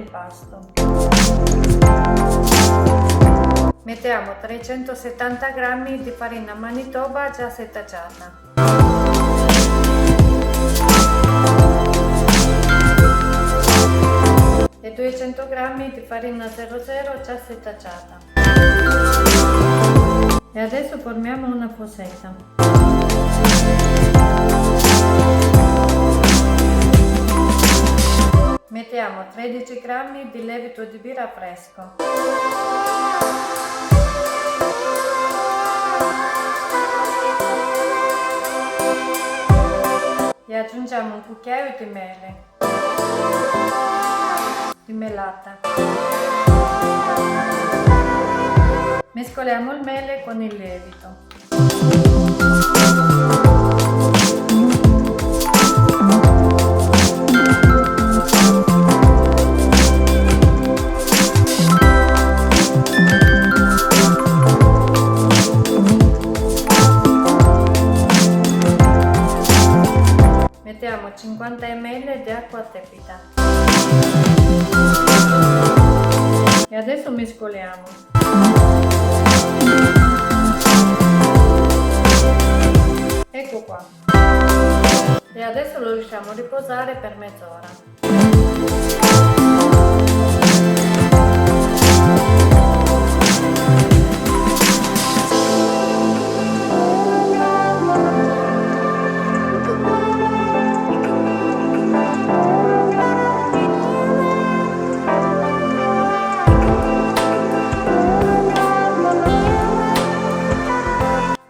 l'impasto. Mettiamo 370 g di farina Manitoba già setaggiata e 200 g di farina 00 già setaggiata. E adesso formiamo una fossetta. Mettiamo 13 g di lievito di birra fresco e aggiungiamo un cucchiaio di mele di melata. Mescoliamo il mele con il lievito. Mettiamo 50 ml di acqua tepida e adesso mescoliamo. Ecco qua. E adesso lo lasciamo riposare per mezz'ora.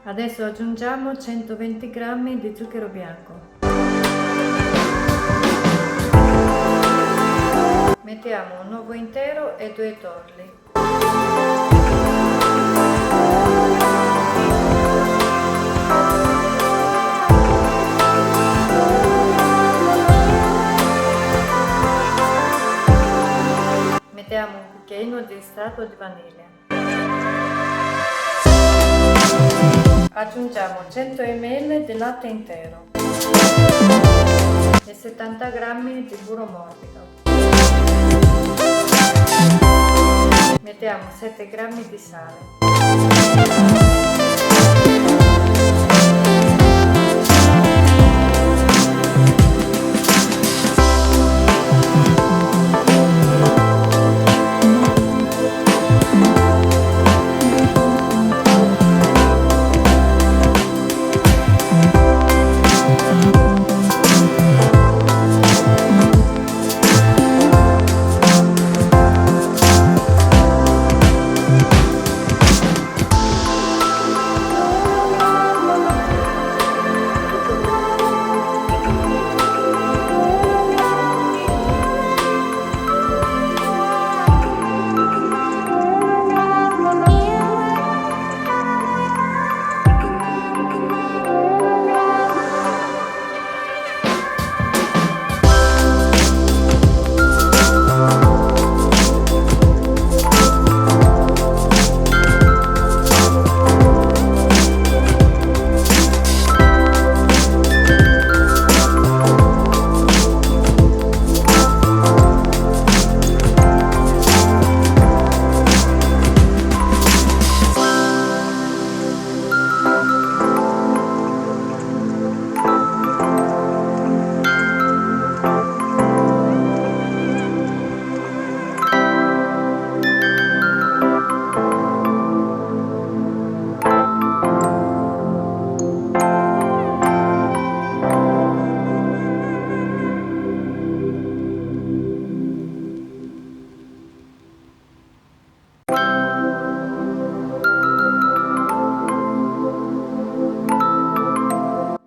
Adesso aggiungiamo 120 g di zucchero bianco. Mettiamo un uovo intero e 2 torli. Mettiamo un cucchiaino di estratto di vaniglia. Aggiungiamo 100 ml di latte intero e 70 g di burro morbido. Mettiamo 7 g di sale.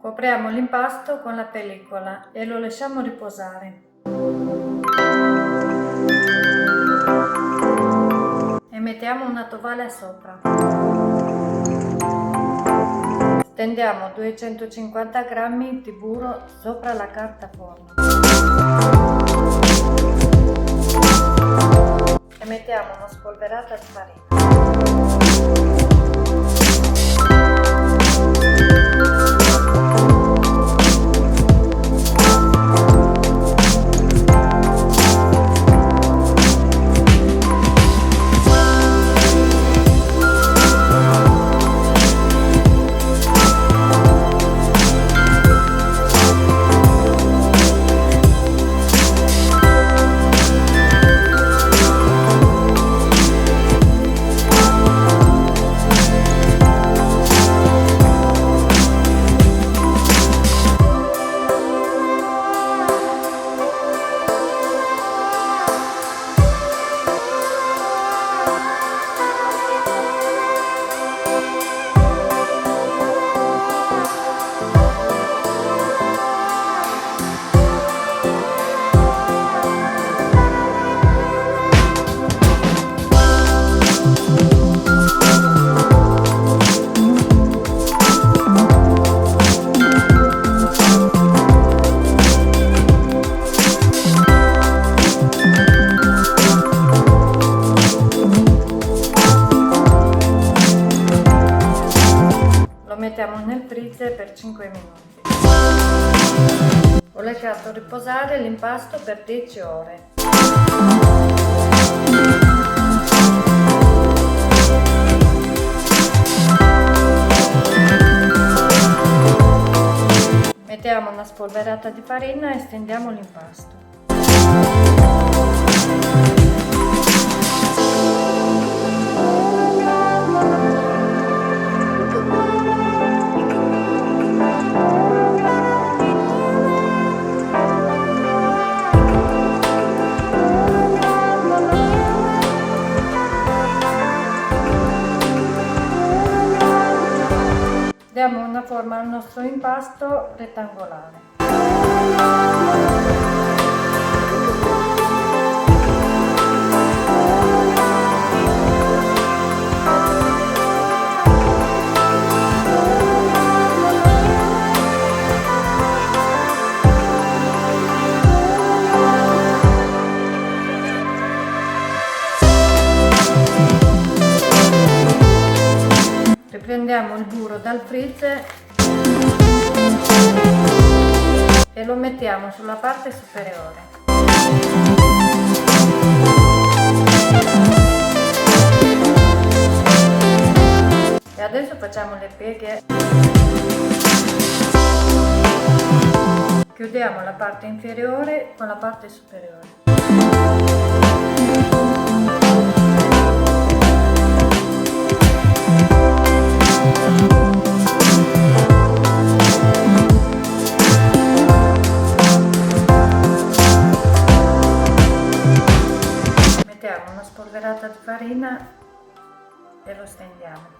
Copriamo l'impasto con la pellicola e lo lasciamo riposare. E mettiamo una tovaglia sopra. Stendiamo 250 g di burro sopra la carta forno. E mettiamo una spolverata di farina. lo mettiamo nel freezer per 5 minuti. Ho lasciato riposare l'impasto per 10 ore. Mettiamo una spolverata di farina e stendiamo l'impasto. Diamo una forma al nostro impasto rettangolare. Riprendiamo il burro dal freezer e lo mettiamo sulla parte superiore. E adesso facciamo le pieghe. Chiudiamo la parte inferiore con la parte superiore. Mettiamo una spolverata di farina e lo stendiamo.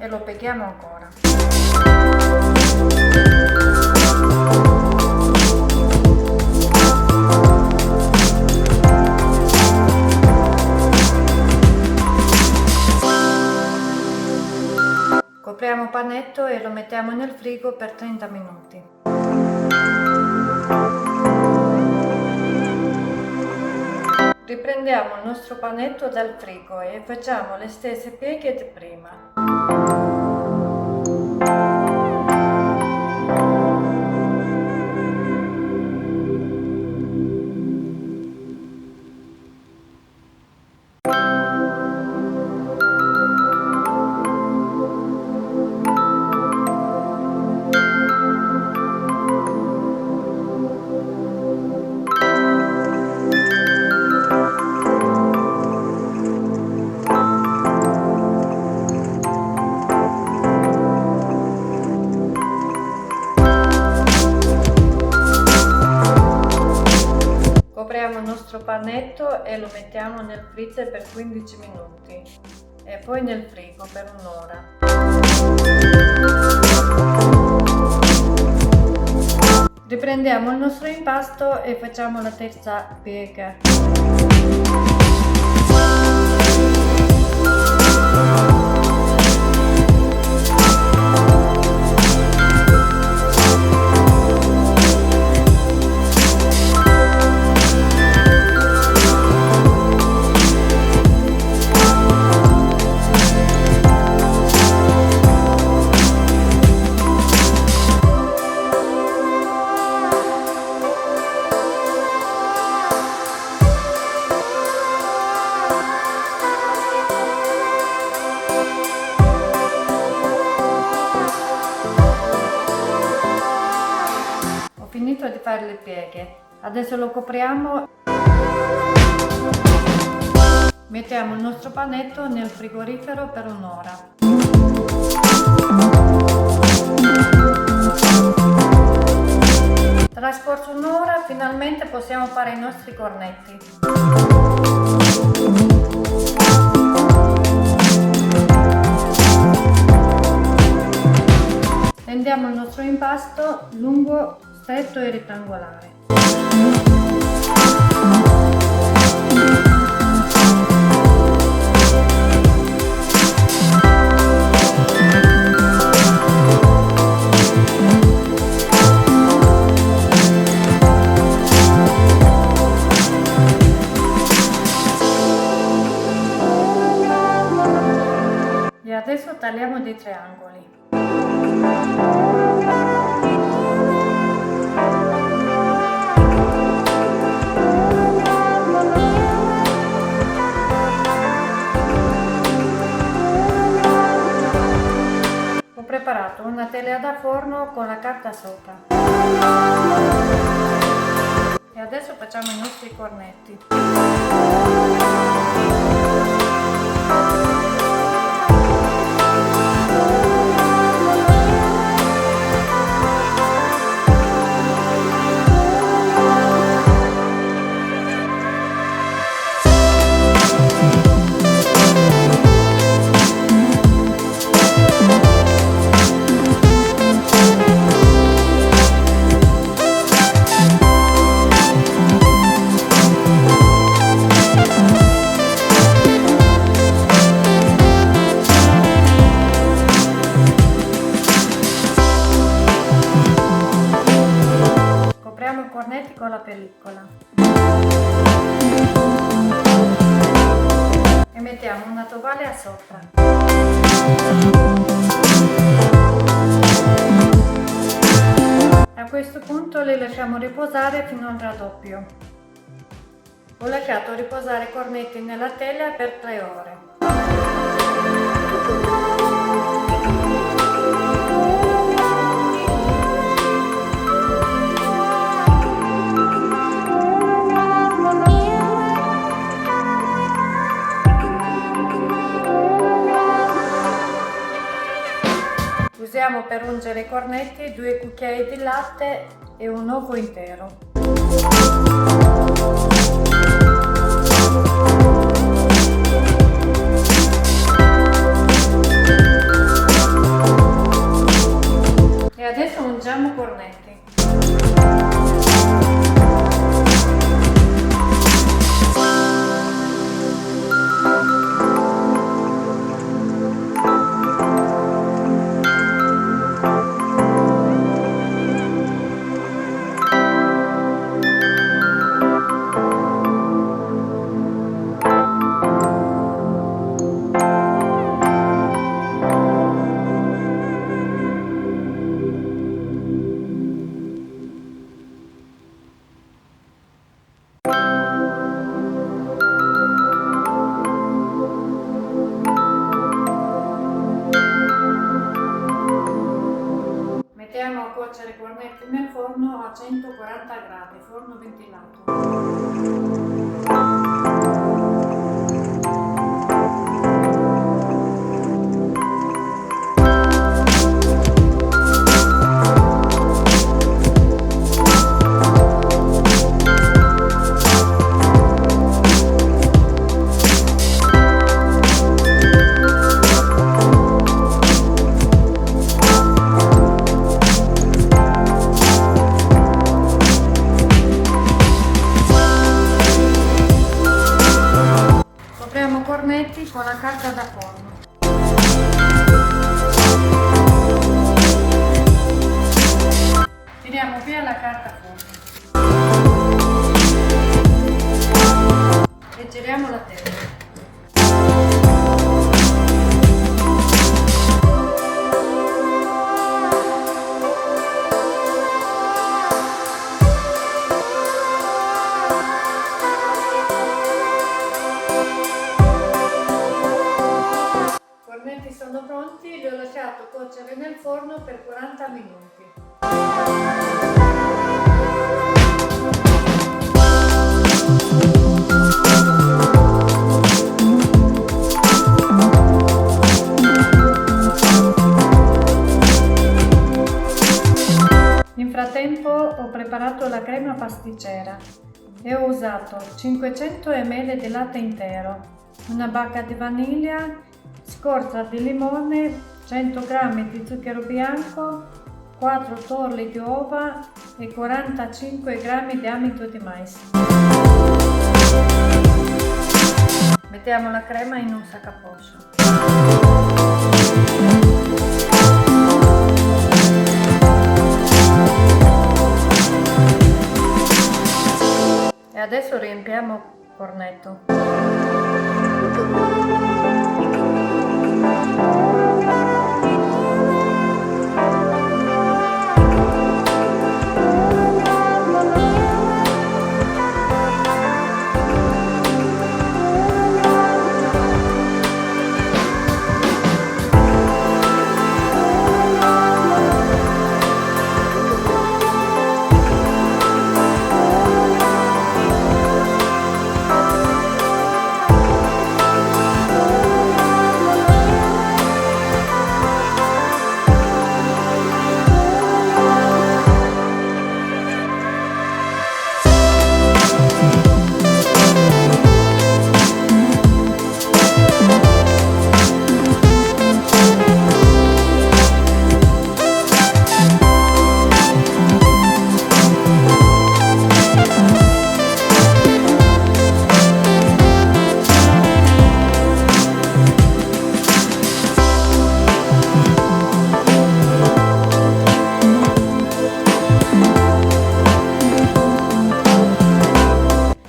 Lo pieghiamo ancora. Copriamo il panetto e lo mettiamo nel frigo per 30 minuti. Riprendiamo il nostro panetto dal frigo e facciamo le stesse pieghe di prima. Copriamo il nostro panetto e lo mettiamo nel freezer per 15 minuti e poi nel frigo per un'ora. Riprendiamo il nostro impasto e facciamo la terza piega. Finito di fare le pieghe, adesso lo copriamo, mettiamo il nostro panetto nel frigorifero per un'ora. Trascorso un'ora finalmente possiamo fare i nostri cornetti. Tendiamo il nostro impasto lungo, stretto e rettangolare. E adesso tagliamo dei triangoli. Ho preparato una teglia da forno con la carta sopra. E adesso facciamo i nostri cornetti. Copriamo i cornetti con la pellicola e mettiamo una tovaglia sopra. A questo punto li lasciamo riposare fino al raddoppio. Ho lasciato riposare i cornetti nella teglia per 3 ore. Usiamo per ungere i cornetti 2 cucchiai di latte e un uovo intero. E adesso ungiamo i cornetti. Mettiamo a cuocere i cornetti nel forno a 140 gradi, forno ventilato. Cornetti con la carta da forno. Tiriamo via la carta forno e giriamo la teglia. Sono pronti, li ho lasciato cuocere nel forno per 40 minuti. Nel frattempo ho preparato la crema pasticcera e ho usato 500 ml di latte intero, una bacca di vaniglia, scorza di limone, 100 g di zucchero bianco, 4 torli di uova e 45 g di amido di mais. Mettiamo la crema in un sac a poso. E adesso riempiamo il fornetto.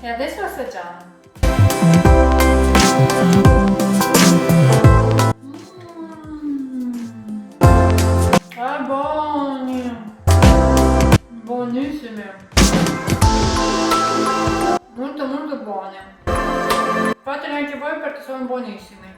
E adesso assaggiamo. È buoni! Buonissimi! Molto molto buoni! Fateli anche voi perché sono buonissimi!